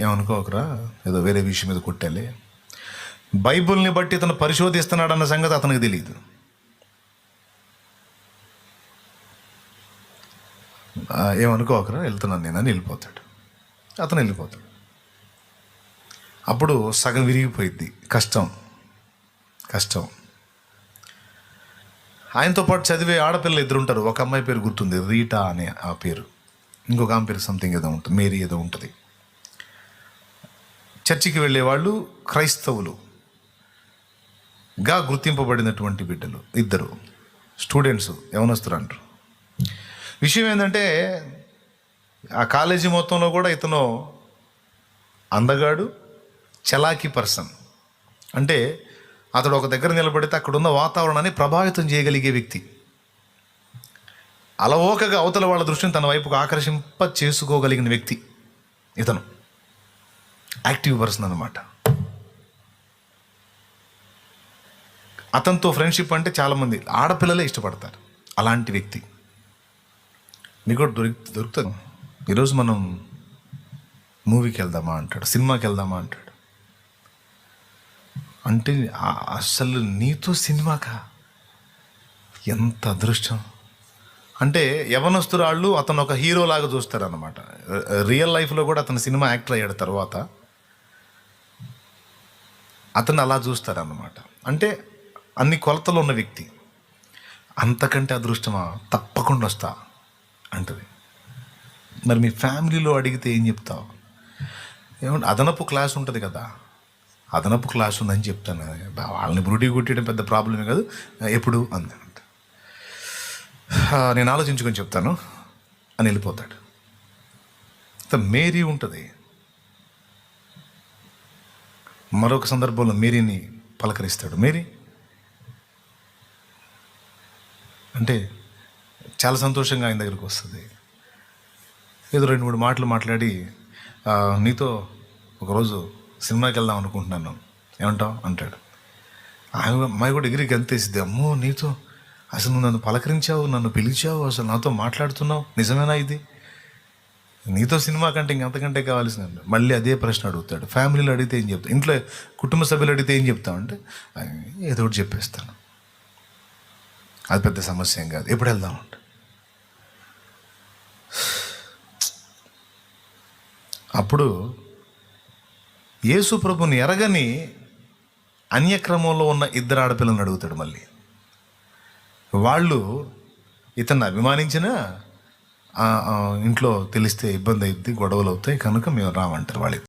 ఏమనుకోకరా, ఏదో వేరే విషయం మీద కొట్టాలి. బైబుల్ని బట్టి ఇతను పరిశోధిస్తున్నాడు అన్న సంగతి అతనికి తెలియదు. ఏమనుకోకరా, వెళ్తున్నాను నేను అని వెళ్ళిపోతాడు. అతను వెళ్ళిపోతాడు. అప్పుడు సగం విరిగిపోయిద్ది. కష్టం. ఆయనతో పాటు చదివే ఆడపిల్లలు ఇద్దరు ఉంటారు. ఒక అమ్మాయి పేరు గుర్తుంది, రీటా అనే ఆ పేరు. ఇంకొక ఆమె పేరు సంథింగ్ ఏదో ఉంటుంది, మేరీ ఏదో ఉంటుంది. చర్చికి వెళ్ళేవాళ్ళు క్రైస్తవులుగా గుర్తింపబడినటువంటి బిడ్డలు ఇద్దరు స్టూడెంట్స్, యవనస్తులు అంటారు. విషయం ఏంటంటే ఆ కాలేజీ మొత్తంలో కూడా ఇతను అందగాడు, చలాకీ పర్సన్. అంటే అతడు ఒక దగ్గర నిలబడితే అక్కడున్న వాతావరణాన్ని ప్రభావితం చేయగలిగే వ్యక్తి. అలవోకగా అవతల వాళ్ళ దృష్టిని తన వైపుకు ఆకర్షింప చేసుకోగలిగిన వ్యక్తి ఇతను. యాక్టివ్ పర్సన్ అన్నమాట. అతనితో ఫ్రెండ్షిప్ అంటే చాలామంది ఆడపిల్లలే ఇష్టపడతారు. అలాంటి వ్యక్తి మీకు కూడా దొరుకుతుంది. ఈరోజు మనం మూవీకి వెళ్దామా అంటాడు, సినిమాకి వెళ్దామా అంటాడు. అంటే అసలు నీతో సినిమాకా, ఎంత అదృష్టం. అంటే యవనస్తురాళ్ళు అతను ఒక హీరో లాగా చూస్తారన్నమాట. రియల్ లైఫ్లో కూడా అతను సినిమా యాక్టర్ అయ్యాడు తర్వాత అతను అలా చూస్తారన్నమాట. అంటే అన్ని కొలతలు ఉన్న వ్యక్తి. అంతకంటే అదృష్టమా, తప్పకుండా వస్తా అంటది. మరి మీ ఫ్యామిలీలో అడిగితే ఏం చెప్తావు? ఏమంటే అదనపు క్లాస్ ఉంటుంది కదా, అదనపు క్లాస్ ఉందని చెప్తాను. వాళ్ళని బ్రూటీ కొట్టడం పెద్ద ప్రాబ్లమే కాదు. ఎప్పుడు అందంట, నేను ఆలోచించుకొని చెప్తాను అని వెళ్ళిపోతాడు. మేరీ ఉంటుంది. మరొక సందర్భంలో మేరీని పలకరిస్తాడు. మేరీ అంటే చాలా సంతోషంగా ఆయన దగ్గరికి వస్తుంది. ఏదో 2-3 మాటలు మాట్లాడి, నీతో ఒకరోజు సినిమాకి వెళ్దాం అనుకుంటున్నాను, ఏమంటావు అంటాడు. అమ్మాయి కూడా డిగ్రీకి అంతేసిద్ది. అమ్మో, నీతో అసలు నువ్వు నన్ను పలకరించావు, నన్ను పిలిచావు, అసలు నాతో మాట్లాడుతున్నావు, నిజమేనా ఇది? నీతో సినిమా కంటే ఇంకంతకంటే కావాల్సిన. మళ్ళీ అదే ప్రశ్న అడుగుతాడు. ఫ్యామిలీలో అడిగితే ఏం చెప్తావు, ఇంట్లో కుటుంబ సభ్యులు అడిగితే ఏం చెప్తావు అంటే, ఏదో ఒకటి చెప్పేస్తాను, అది పెద్ద సమస్య ఏం కాదు, ఎప్పుడు వెళ్దామంట. అప్పుడు యేసు ప్రభుని ఎరగని అన్యక్రమంలో ఉన్న ఇద్దరు ఆడపిల్లలను అడుగుతాడు. మళ్ళీ వాళ్ళు ఇతన్ని అభిమానించినా ఇంట్లో తెలిస్తే ఇబ్బంది అవుతుంది, గొడవలు అవుతాయి, కనుక మేము రామంటారు వాళ్ళు.